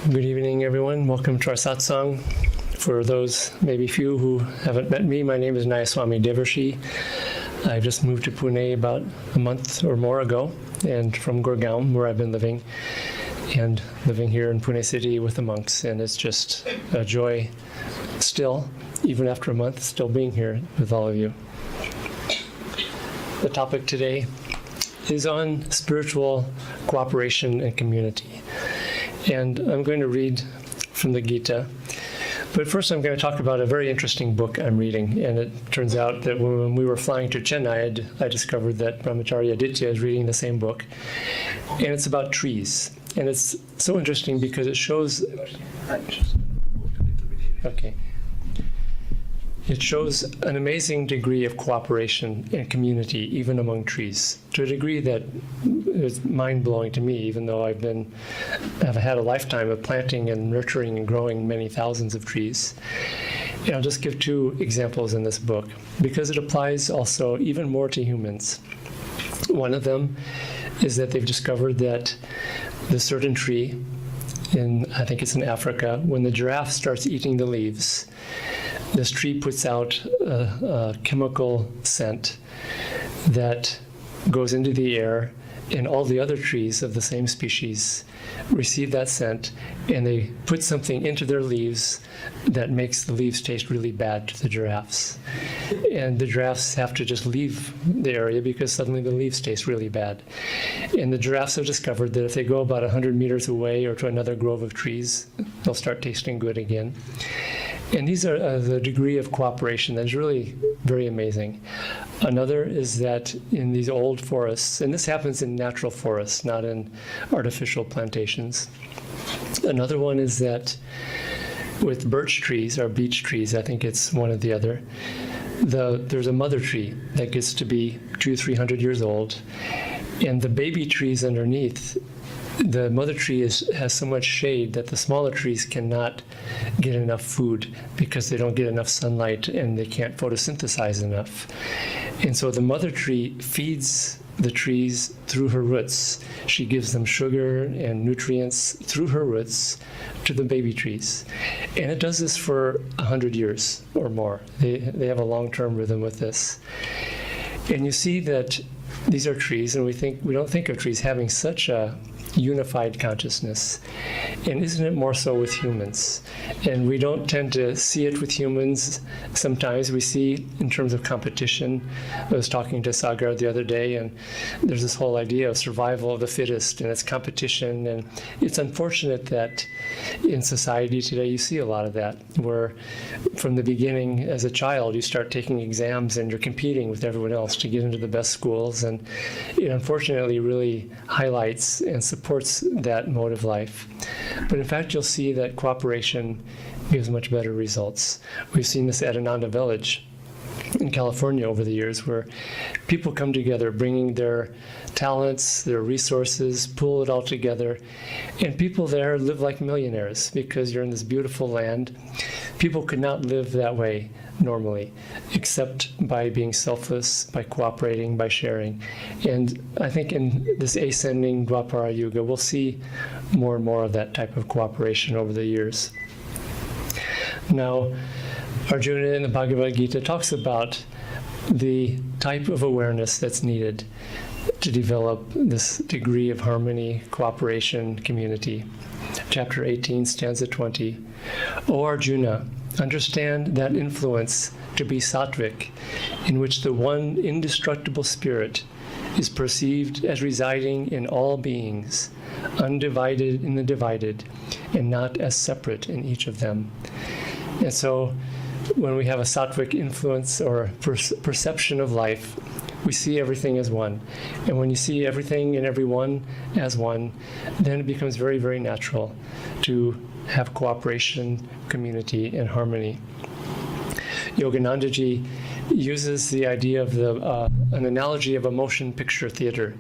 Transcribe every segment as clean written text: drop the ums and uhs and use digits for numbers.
Good evening, everyone. Welcome to our satsang. For those, maybe few who haven't met me, my name is Nayaswami Devarshi. I just moved to Pune about a month or more ago, and from Gurgaon, where I've been living, and living here in Pune City with the monks. And it's just a joy still, even after a month, still being here with all of you. The topic today is on spiritual cooperation and community. And I'm going to read from the Gita. But first I'm going to talk about a very interesting book I'm reading. And it turns out that when we were flying to Chennai, I discovered that Brahmacharya Aditya is reading the same book. And it's about trees. And it's so interesting because it shows... Okay. It shows an amazing degree of cooperation and community, even among trees, to a degree that is mind-blowing to me, even though I've had a lifetime of planting and nurturing and growing many thousands of trees. And I'll just give two examples in this book, because it applies also even more to humans. One of them is that they've discovered that the certain tree, I think it's in Africa, when the giraffe starts eating the leaves, this tree puts out a chemical scent that goes into the air, and all the other trees of the same species receive that scent, and they put something into their leaves that makes the leaves taste really bad to the giraffes. And the giraffes have to just leave the area because suddenly the leaves taste really bad. And the giraffes have discovered that if they go about 100 meters away or to another grove of trees, they'll start tasting good again. And these are the degree of cooperation that's really very amazing. Another is that in these old forests, and this happens in natural forests, not in artificial plantations. Another one is that with birch trees or beech trees, I think it's one or the other, there's a mother tree that gets to be 200-300 years old, and the baby trees underneath, the mother tree has so much shade that the smaller trees cannot get enough food because they don't get enough sunlight and they can't photosynthesize enough. And so the mother tree feeds the trees through her roots. She gives them sugar and nutrients through her roots to the baby trees. And it does this for 100 years or more. They have a long-term rhythm with this. And you see that these are trees, and we don't think of trees having such a unified consciousness. And isn't it more so with humans? And we don't tend to see it with humans. Sometimes we see in terms of competition. I was talking to Sagar the other day, and there's this whole idea of survival of the fittest, and it's competition. And it's unfortunate that in society today you see a lot of that, where from the beginning as a child you start taking exams and you're competing with everyone else to get into the best schools. And it unfortunately really highlights and supports that mode of life. But in fact, you'll see that cooperation gives much better results. We've seen this at Ananda Village in California over the years, where people come together, bringing their talents, their resources, pull it all together. And people there live like millionaires because you're in this beautiful land. People could not live that way normally, except by being selfless, by cooperating, by sharing. And I think in this ascending Dwapara Yuga, we'll see more and more of that type of cooperation over the years. Now, Arjuna in the Bhagavad Gita talks about the type of awareness that's needed to develop this degree of harmony, cooperation, community. Chapter 18, stanza 20. O Arjuna, understand that influence to be sattvic, in which the one indestructible spirit is perceived as residing in all beings, undivided in the divided, and not as separate in each of them. And so when we have a sattvic influence or perception of life, we see everything as one. And when you see everything and everyone as one, then it becomes very, very natural to have cooperation, community, and harmony. Yoganandaji uses the idea of an analogy of a motion picture theater,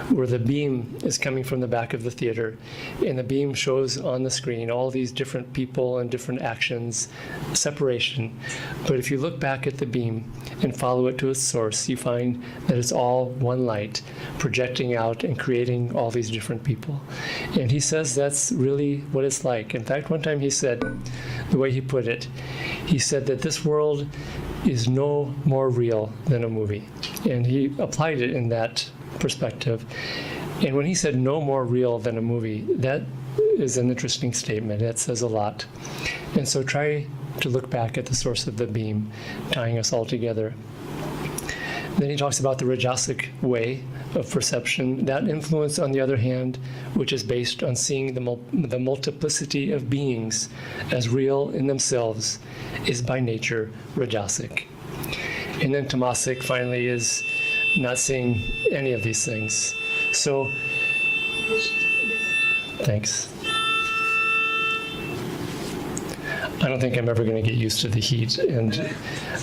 where the beam is coming from the back of the theater, and the beam shows on the screen all these different people and different actions, separation. But if you look back at the beam and follow it to its source, you find that it's all one light projecting out and creating all these different people. And he says that's really what it's like. In fact, one time he said, the way he put it, he said that this world is no more real than a movie. And he applied it in that perspective. And when he said no more real than a movie, that is an interesting statement. That says a lot. And so try to look back at the source of the beam, tying us all together. Then he talks about the Rajasic way of perception. That influence, on the other hand, which is based on seeing the multiplicity of beings as real in themselves, is by nature Rajasic. And then Tamasic, finally, is not seeing any of these things. So, thanks. I don't think I'm ever going to get used to the heat, and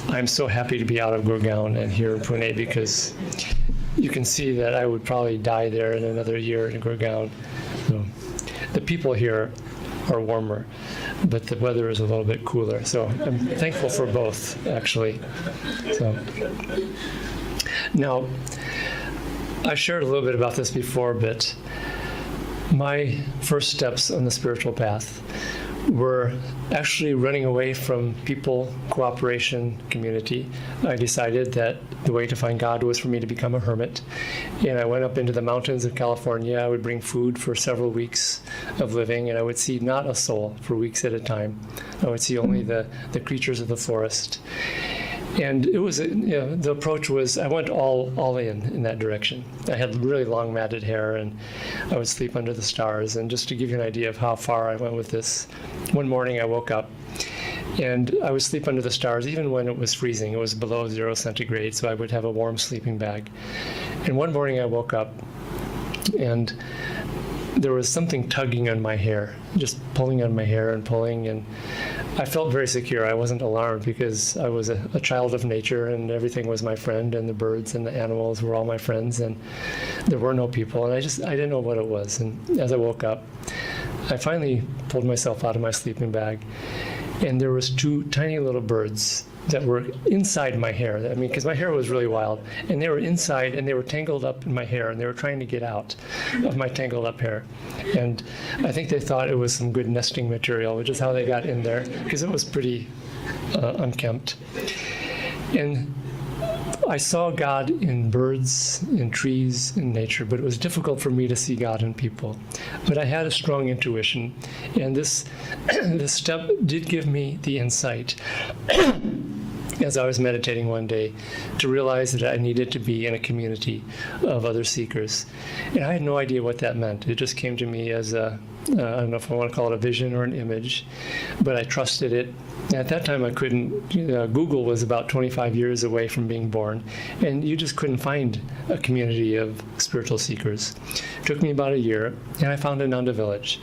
I'm so happy to be out of Gurgaon and here in Pune, because you can see that I would probably die there in another year in Gurgaon. So, the people here are warmer, but the weather is a little bit cooler. So I'm thankful for both, actually. So now, I shared a little bit about this before, but my first steps on the spiritual path were actually running away from people, cooperation, community. I decided that the way to find God was for me to become a hermit. And I went up into the mountains of California. I would bring food for several weeks of living, and I would see not a soul for weeks at a time. I would see only the creatures of the forest. And it was, the approach was, I went all in that direction. I had really long matted hair, and I would sleep under the stars. And just to give you an idea of how far I went with this, one morning I woke up, and I would sleep under the stars even when it was freezing. It was below 0 centigrade, so I would have a warm sleeping bag. And one morning I woke up, and there was something tugging on my hair, just pulling on my hair and pulling, and I felt very secure. I wasn't alarmed because I was a child of nature, and everything was my friend, and the birds and the animals were all my friends, and there were no people, and I didn't know what it was. And as I woke up, I finally pulled myself out of my sleeping bag, and there was 2 tiny little birds that were inside my hair. I mean, because my hair was really wild, and they were inside, and they were tangled up in my hair, and they were trying to get out of my tangled up hair. And I think they thought it was some good nesting material, which is how they got in there, because it was pretty unkempt. And I saw God in birds, in trees, in nature, but it was difficult for me to see God in people. But I had a strong intuition, and this step did give me the insight as I was meditating one day to realize that I needed to be in a community of other seekers. And I had no idea what that meant. It just came to me as I don't know if I want to call it a vision or an image, but I trusted it. And at that time I couldn't, Google was about 25 years away from being born, and you just couldn't find a community of spiritual seekers. It took me about a year, and I found Ananda Village.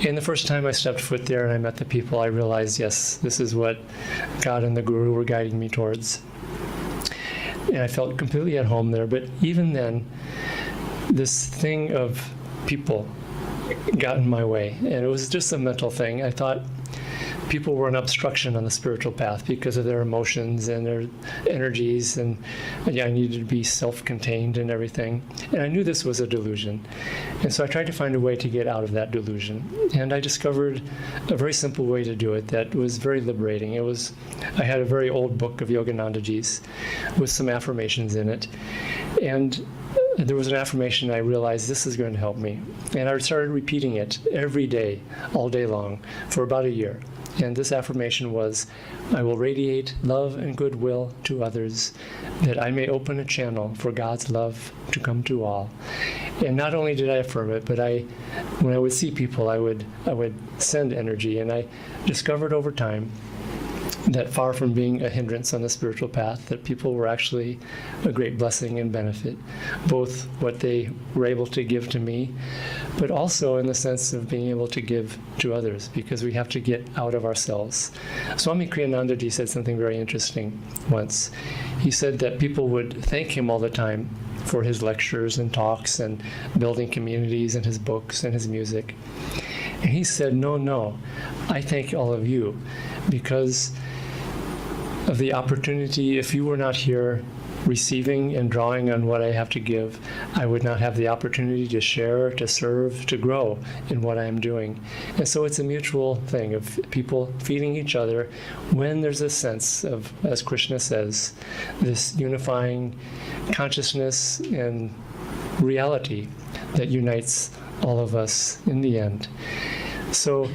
And the first time I stepped foot there and I met the people, I realized, yes, this is what God and the Guru were guiding me towards. And I felt completely at home there. But even then, this thing of people got in my way. And it was just a mental thing. I thought people were an obstruction on the spiritual path because of their emotions and their energies, and I needed to be self-contained and everything. And I knew this was a delusion. And so I tried to find a way to get out of that delusion. And I discovered a very simple way to do it that was very liberating. I had a very old book of Yoganandaji's with some affirmations in it. And there was an affirmation I realized this is going to help me. And I started repeating it every day, all day long, for about a year. And this affirmation was, I will radiate love and goodwill to others, that I may open a channel for God's love to come to all. And not only did I affirm it, but when I would see people, I would send energy. And I discovered over time that far from being a hindrance on the spiritual path, that people were actually a great blessing and benefit, both what they were able to give to me, but also in the sense of being able to give to others, because we have to get out of ourselves. Swami Kriyanandaji said something very interesting once. He said that people would thank him all the time for his lectures and talks and building communities and his books and his music. And he said, no, I thank all of you, because of the opportunity. If you were not here receiving and drawing on what I have to give, I would not have the opportunity to share, to serve, to grow in what I am doing. And so it's a mutual thing of people feeding each other when there's a sense of, as Krishna says, this unifying consciousness and reality that unites all of us in the end. So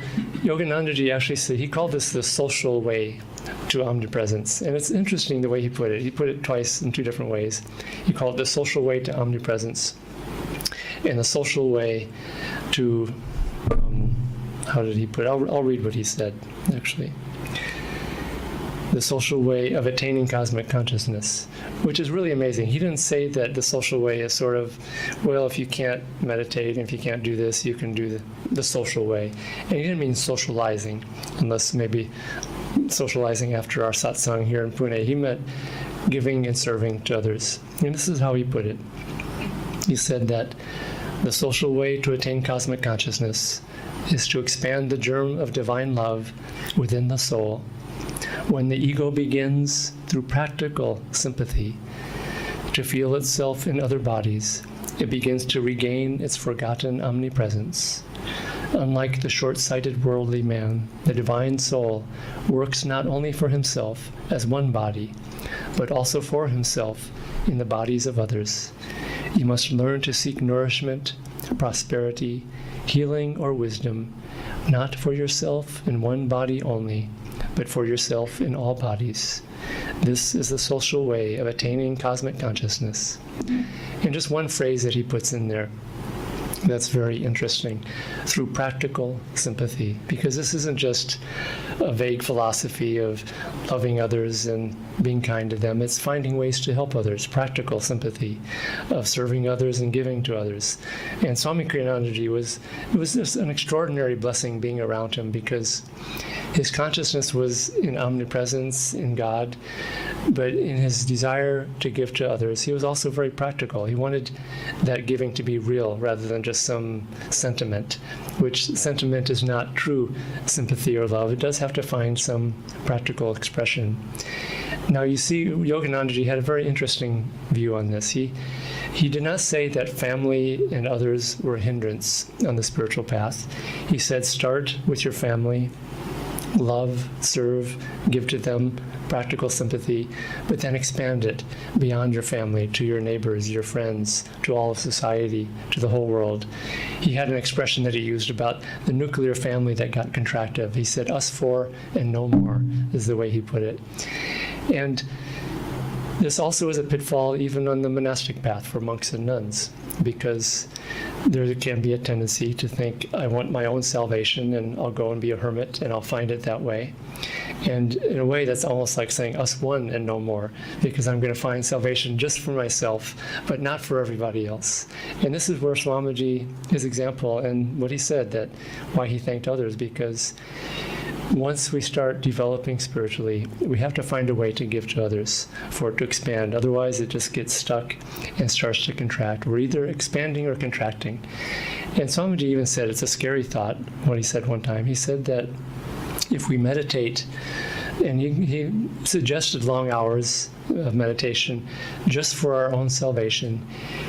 Yoganandaji actually said, he called this the social way to omnipresence. And it's interesting the way he put it. He put it twice in two different ways. He called it the social way to omnipresence and the social way to, how did he put it? I'll read what he said, actually. The social way of attaining cosmic consciousness, which is really amazing. He didn't say that the social way is sort of, well, if you can't meditate, if you can't do this, you can do the social way. And he didn't mean socializing, unless maybe socializing after our satsang here in Pune. He meant giving and serving to others. And this is how he put it. He said that the social way to attain cosmic consciousness is to expand the germ of divine love within the soul. When the ego begins, through practical sympathy, to feel itself in other bodies, it begins to regain its forgotten omnipresence. Unlike the short-sighted worldly man, the divine soul works not only for himself as one body, but also for himself in the bodies of others. You must learn to seek nourishment, prosperity, healing, or wisdom, not for yourself in one body only, but for yourself in all bodies. This is the social way of attaining cosmic consciousness. And just one phrase that he puts in there that's very interesting, through practical sympathy, because this isn't just a vague philosophy of loving others and being kind to them. It's finding ways to help others, practical sympathy, of serving others and giving to others. And Swami Kriyanandaji it was just an extraordinary blessing being around him, because his consciousness was in omnipresence, in God, but in his desire to give to others, he was also very practical. He wanted that giving to be real rather than just some sentiment, which sentiment is not true sympathy or love. It does have to find some practical expression. Now you see, Yoganandaji had a very interesting view on this. He did not say that family and others were a hindrance on the spiritual path. He said, start with your family, love, serve, give to them practical sympathy, but then expand it beyond your family to your neighbors, your friends, to all of society, to the whole world. He had an expression that he used about the nuclear family that got contractive. He said, us four and no more, is the way he put it. And this also is a pitfall even on the monastic path for monks and nuns, because there can be a tendency to think, I want my own salvation and I'll go and be a hermit and I'll find it that way. And in a way, that's almost like saying us one and no more, because I'm going to find salvation just for myself, but not for everybody else. And this is where Swamiji, his example, and what he said, that why he thanked others, because once we start developing spiritually, we have to find a way to give to others for it to expand. Otherwise, it just gets stuck and starts to contract. We're either expanding or contracting. And Swamiji even said, it's a scary thought, what he said one time. He said that if we meditate, and he suggested long hours of meditation just for our own salvation,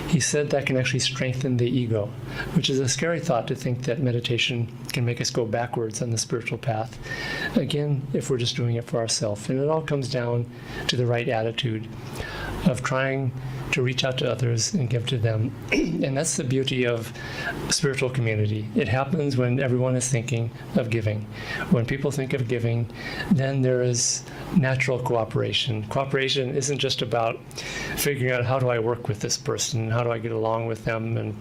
he said that can actually strengthen the ego, which is a scary thought, to think that meditation can make us go backwards on the spiritual path. Again, if we're just doing it for ourselves. And it all comes down to the right attitude. of trying to reach out to others and give to them. And that's the beauty of spiritual community. It happens when everyone is thinking of giving. When people think of giving, then there is natural cooperation. Cooperation isn't just about figuring out, how do I work with this person? How do I get along with them? And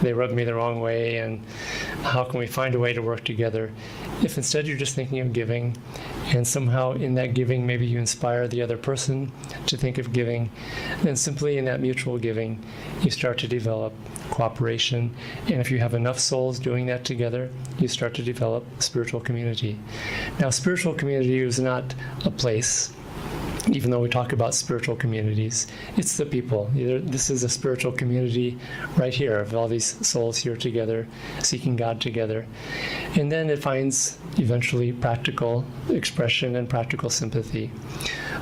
they rub me the wrong way, and how can we find a way to work together? If instead you're just thinking of giving, and somehow in that giving maybe you inspire the other person to think of giving, then simply in that mutual giving you start to develop cooperation. And if you have enough souls doing that together, you start to develop spiritual community. Now, spiritual community is not a place. Even though we talk about spiritual communities, it's the people. This is a spiritual community right here of all these souls here together, seeking God together. And then it finds eventually practical expression and practical sympathy.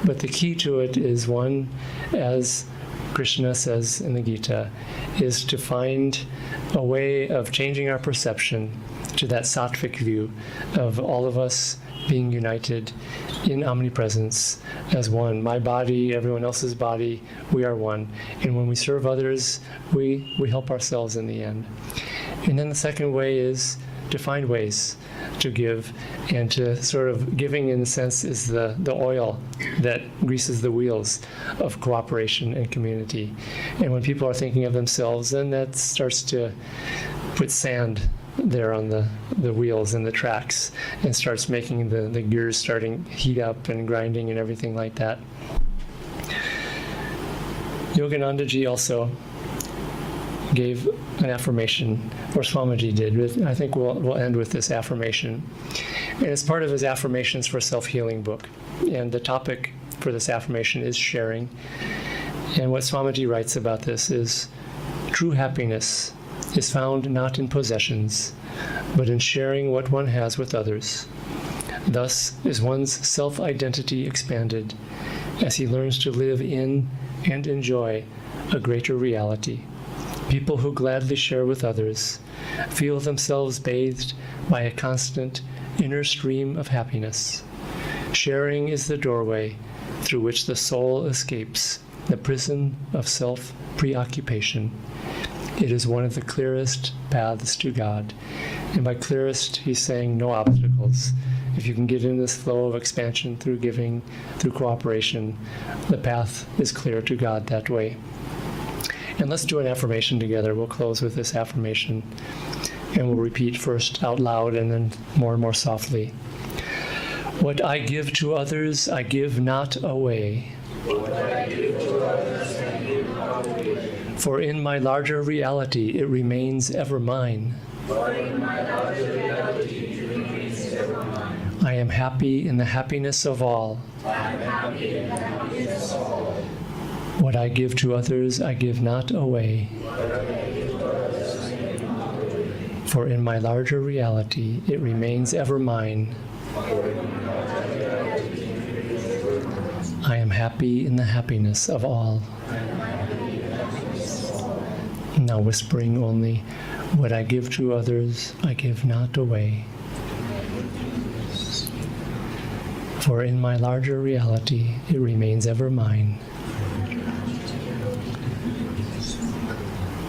But the key to it is one, as Krishna says in the Gita, is to find a way of changing our perception to that sattvic view of all of us being united in omnipresence as one. My body, everyone else's body, we are one. And when we serve others, we help ourselves in the end. And then the second way is to find ways to give, and to sort of giving in a sense is the oil that greases the wheels of cooperation and community. And when people are thinking of themselves, then that starts to put sand there on the wheels and the tracks, and starts making the gears starting heat up and grinding and everything like that. Yogananda Ji also gave an affirmation, or Swamiji did. I think we'll end with this affirmation. And it's part of his Affirmations for Self-Healing book. And the topic for this affirmation is sharing. And what Swamiji writes about this is, true happiness is found not in possessions, but in sharing what one has with others. Thus is one's self-identity expanded as he learns to live in and enjoy a greater reality. People who gladly share with others feel themselves bathed by a constant inner stream of happiness. Sharing is the doorway through which the soul escapes the prison of self-preoccupation. It is one of the clearest paths to God. And by clearest, he's saying no obstacles. If you can get in this flow of expansion through giving, through cooperation, the path is clear to God that way. And let's do an affirmation together. We'll close with this affirmation. And we'll repeat first out loud and then more and more softly. What I give to others, I give not away. What I give to others, I give not away. For in my larger reality, it remains ever mine. For in my larger reality, it remains ever mine. I am happy in the happiness of all. I am happy in the happiness of all. What I give to others, I give not away. For in my larger reality, it remains ever mine. I am happy in the happiness of all. Now whispering only, what I give to others, I give not away. For in my larger reality, it remains ever mine.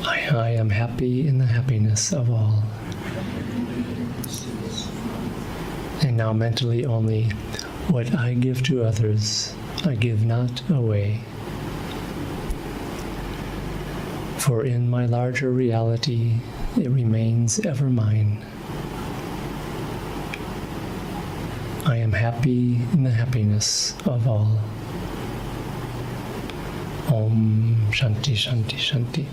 I am happy in the happiness of all. And now mentally only, what I give to others, I give not away. For in my larger reality, it remains ever mine. I am happy in the happiness of all. Om Shanti Shanti Shanti.